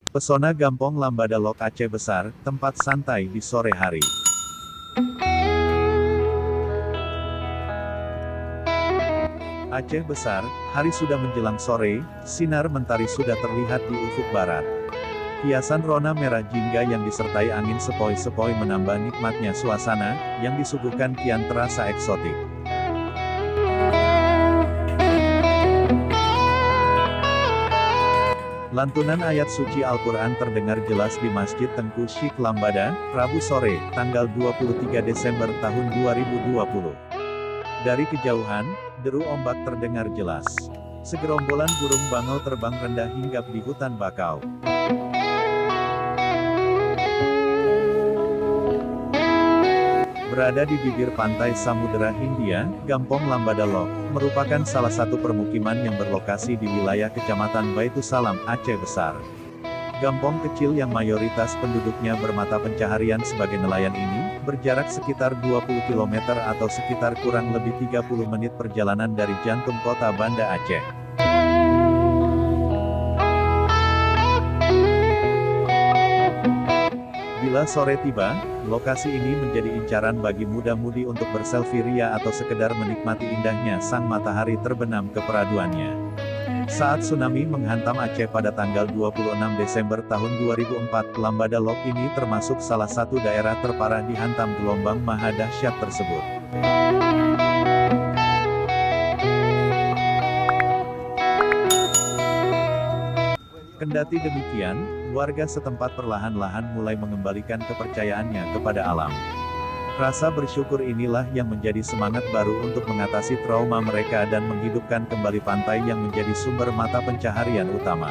Pesona Gampong Lambada Lok Aceh Besar, tempat santai di sore hari. Aceh Besar, hari sudah menjelang sore, sinar mentari sudah terlihat di ufuk barat. Hiasan rona merah jingga yang disertai angin sepoi-sepoi menambah nikmatnya suasana, yang disuguhkan kian terasa eksotik. Lantunan ayat suci Al-Quran terdengar jelas di Masjid Tengku Syekh Lambada, Rabu sore, tanggal 23 Desember tahun 2020. Dari kejauhan, deru ombak terdengar jelas. Segerombolan burung bangau terbang rendah hinggap di hutan bakau. Berada di bibir pantai Samudera Hindia, Gampong Lambada Lok, merupakan salah satu permukiman yang berlokasi di wilayah Kecamatan Baitussalam, Aceh Besar. Gampong kecil yang mayoritas penduduknya bermata pencaharian sebagai nelayan ini, berjarak sekitar 20 km atau sekitar kurang lebih 30 menit perjalanan dari jantung kota Banda Aceh. Bila sore tiba, lokasi ini menjadi incaran bagi muda-mudi untuk berselfie ria atau sekedar menikmati indahnya sang matahari terbenam keperaduannya. Saat tsunami menghantam Aceh pada tanggal 26 Desember tahun 2004, Lambada Lok ini termasuk salah satu daerah terparah dihantam gelombang maha dahsyat tersebut. Kendati demikian, warga setempat perlahan-lahan mulai mengembalikan kepercayaannya kepada alam. Rasa bersyukur inilah yang menjadi semangat baru untuk mengatasi trauma mereka dan menghidupkan kembali pantai yang menjadi sumber mata pencaharian utama.